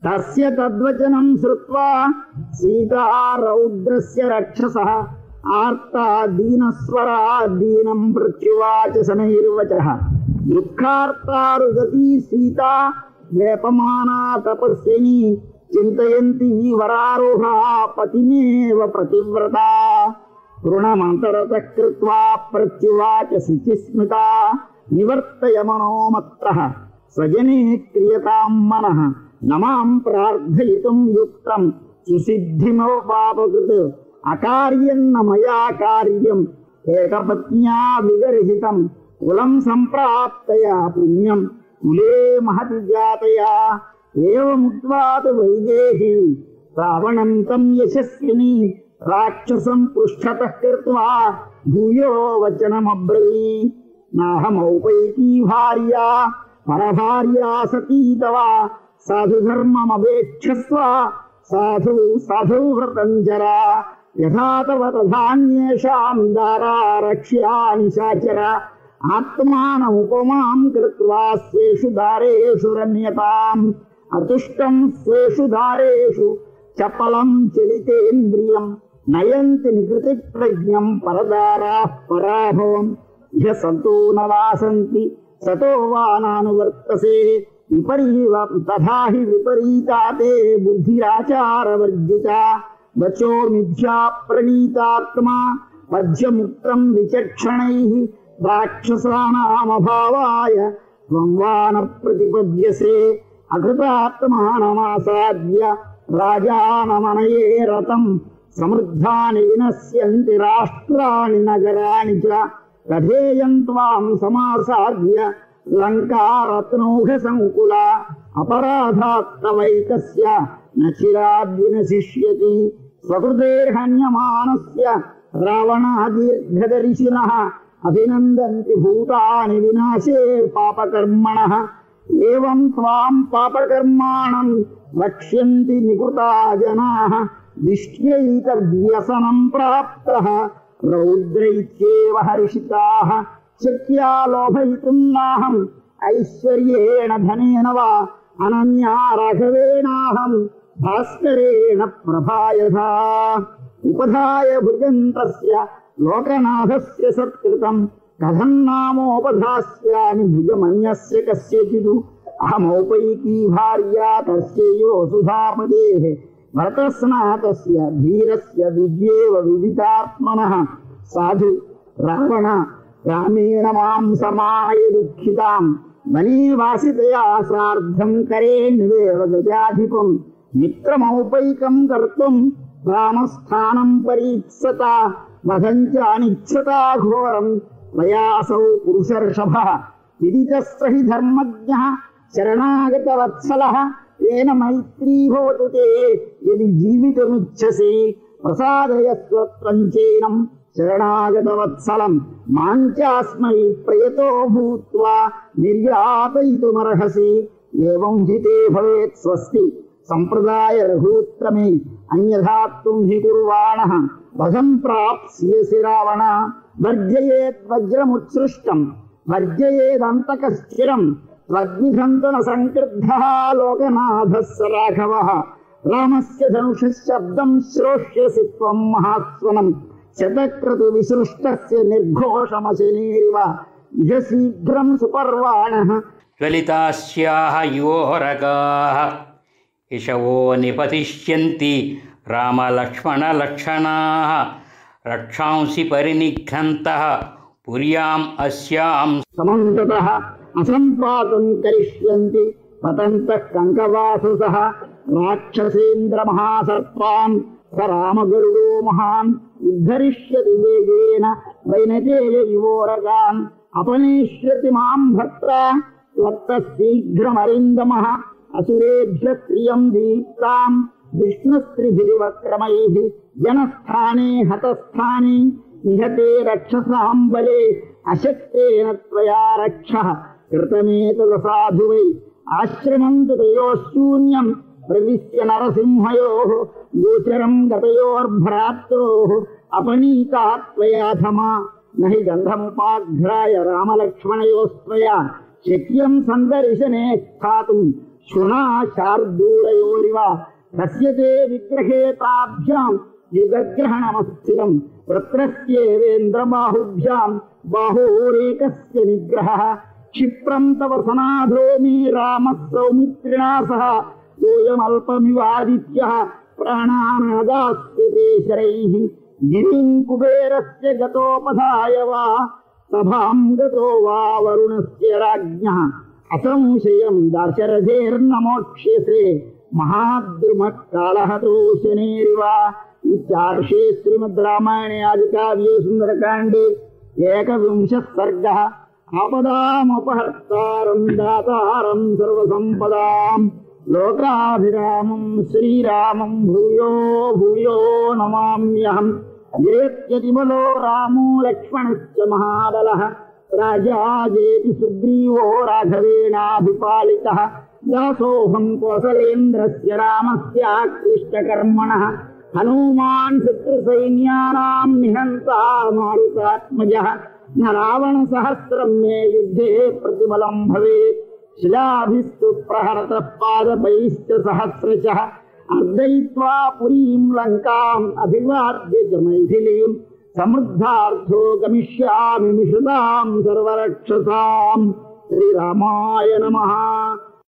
తస్య తద్వచనం శ్రుత్వా సీతా రౌద్రస్య రక్షసః ఆర్తా దీనస్వరా దీనం మృత్యువాచ శనైర్వచః దుఃఖార్తారుగతి సీతా వేపమానా తపస్విని చింతయంతి వరారోహా పతిమేవ ప్రతివ్రత రుణమంతరతః కృత్వా ప్రత్యువాచ శుచిస్మితా నివర్తయ మనోమత్రః స్వజనే క్రియతాం మనః నమాం ప్రార్థయితుం యుక్తం సుసిద్ధిమోపాపకృత్ అకార్యం న మయా కార్యం ఏకపత్న్యా విగర్హితం కులం సంప్రాప్తయా పుణ్యం కులే మహతి జాతయా ఏవముక్త్వా తు వైదేహీ రావణం తం యశస్విని రాక్షసం పృష్ఠతః కృత్వా భూయో వచనమబ్రవీత్ నాహమౌపైకీ భార్యా పరభార్యా సతీ తవ సాధుధర్మమవేక్షస్వ సాధు వ్రతం చరా యథా తవ తథాన్యేషాం దారా రక్ష్యా నిశాచర ఆత్మానముపమాం కృత్వా స్వేషు దారేషు రమ్యతాం అతుష్టం స్వేషు దారేషు చపలం చలితేంద్రియం నయంతి నికృతి ప్రజ్ఞం పరదారాః పరాభవం ఇహ సంతో న వాసంతి సతో వా నానువర్తసే తథా హి విపరీతా తే బుద్ధిరాచారవర్జితా వచో మిథ్యా ప్రణీతాత్మా పద్యముక్తం విచక్షణైః రాక్షసానామభావాయ త్వం వా న ప్రతిపద్యసే అకృతాత్మానమాసాద్య రాజానమనయే రతం సమృద్ధాని వినశ్యంతి రాష్ట్రాణి నగరాణి చ కథేయం త్వాం సమాసాద్య లంకారత్నౌఘ సంకుల అపరాధాత్తవైకస్య న చిరాద్వినశిష్యతి స్వకృతేర్హన్యమానస్య రావణాదీర్ఘదర్శినః అభినందంతి భూతాని వినాశే పాపకర్మణః ఏవం త్వాం పాపకర్మాణం వక్ష్యంతి నికృతా జనాః దిష్ట్యైతవ్యసనం ప్రాప్తః రౌద్రైత్యేవ హర్షితాః శక్త్యా లోభయితుం నాహం ఐశ్వర్యేణ ధనేన వా అనన్యా రాఘవేణాహం భాస్కరేణ ప్రభాయథా ఉపధాయ భుజంతస్య లోకనాథస్య సత్కృతం కథం నామోపధాస్యామి భుజమన్యస్య కస్యచిదు అహమౌపైకీ భార్యా తస్యైవ వసుధాపదేః భరతస్నాతస్య ధీరస్య విద్యేవ విదితాత్మనః సాధు రావణ రామేణ మాం సమాయ దుఃఖితాం వనీవాసితయా సార్ధం కరేణ్వేవ గజాధిపం మిత్రమౌపైకం కర్తుం రామస్థానం పరీప్సత వధం చ అనిచ్చతా ఘోరం వయాసౌ పురుషర్షభః విదితస్స హి ధర్మజ్ఞః శరణాగతవత్సలః తేన మైత్రీ భవతు తే యది జీవితమిచ్చసి ప్రసాదయస్వం చైనం శరణాగతవత్సలం మాంచాస్మై ప్రయతో భూత్వా నిర్యాతయితుమర్హసి ఏవం హి తే భవేత్ స్వస్తి సంప్రదాయ రఘూత్తమే అన్యథా త్వం హి కుర్వాణః వధం ప్రాప్స్యసి రావణ వర్జయేత్ వజ్రముత్సృష్టం వర్జయేదంతకస్థిరం త్వగ్నిధంతన సంక్రుద్ధః లోకనాథస్స రాఘవః రామస్య ధనుషశబ్దం శ్రోష్యసి త్వం మహాస్వనం శతక్రతు విసృష్టస్య నిర్ఘోషమశనీరివ ఇహ శీఘ్రం సుపర్వాణః జ్వలితాస్యాః యోరగాః ఇషవో నిపతిష్యంతి రామలక్ష్మణలక్షణాః రక్షాంసి పరినిఘ్నంతః పుర్యాం అస్యాం సమంతతః అసంపాతం కరిష్యంతి పతంతః కంకవాసుసః రాక్షసేంద్రమహాసర్పాన్ స రామగరుడో మహాన్ ఉద్ధరిష్యతి వేగేన వైనతేయ యువోరగాన్ అపనేష్యతి మాం భర్త్రా శీఘ్రమరిందమః అసురేభ్య ప్రియం దీప్తాం విష్ణుస్త్రిభిర్వక్రమైః జనస్థానే హతస్థానే నిహతే రక్షసాం బలే అశక్తేన త్వయా రక్షః కృతమేతదసాధు వై ఆశ్రమం తయోః శూన్యం ప్రవిశ్య నరసింహయోః గోచరం గతయోర్భ్రాత్రోః అపనీతా త్వయాధమా నహి గంధముపాఘ్రాయ రామలక్ష్మణయోస్త్వయా శక్యం సందర్శనే స్థాతుం శృణా శార్దూలయోరివ దశ్యతే విగ్రహే తాభ్యాం యుగగ్రహణమస్థిరం వృత్రస్యేవేంద్రబాహుభ్యాం బాహోరేకస్య నిగ్రహः క్షిప్రం తవ సనాధోమి రామः సౌమిత్రిణా సహ యోయమల్పమివాదిత్యः ప్రాణానాదాస్యతే శరైః గిరిం కుబేరస్య గతోపధాయ వా సభాం గతో వా వరుణస్య రాజ్ఞः అసంశయం దాశరథేర్నమోక్ష్యసే మహాద్రుమః కాళహతోశనేరివ. ఇత్యార్షే శ్రీమద్ రామాయణే ఆదికావ్యే సుందరకాండే 11వ సర్గः. ఆపదామపహర్తారం దాతారం సర్వసంపదాం లోకాభిరామం శ్రీరామం భూయో భూయో నమామ్యహం. జేత్యతిబలో రామో లక్ష్మణశ్చ మహాబలః రాజా జేతి సుగ్రీవో రాఘవేణాభిపాలితః దాసోహం కోసలేంద్రస్య రామస్యాక్లిష్టకర్మణః హనుమాన్ శత్రుసైన్యానాం నిహంతా మారుతాత్మజః న రావణ సహస్రం మే యుద్ధే ప్రతిబలం భవేత్ శిలాభిస్తు ప్రహరత పాదపైశ్చ సహస్రశః అర్దయిత్వా పురీం లంకాం అభివాద్య చ మైథిలీం సమృద్ధార్థో గమిష్యామి మిషతాం సర్వరక్షసాం. శ్రీరామాయ నమః.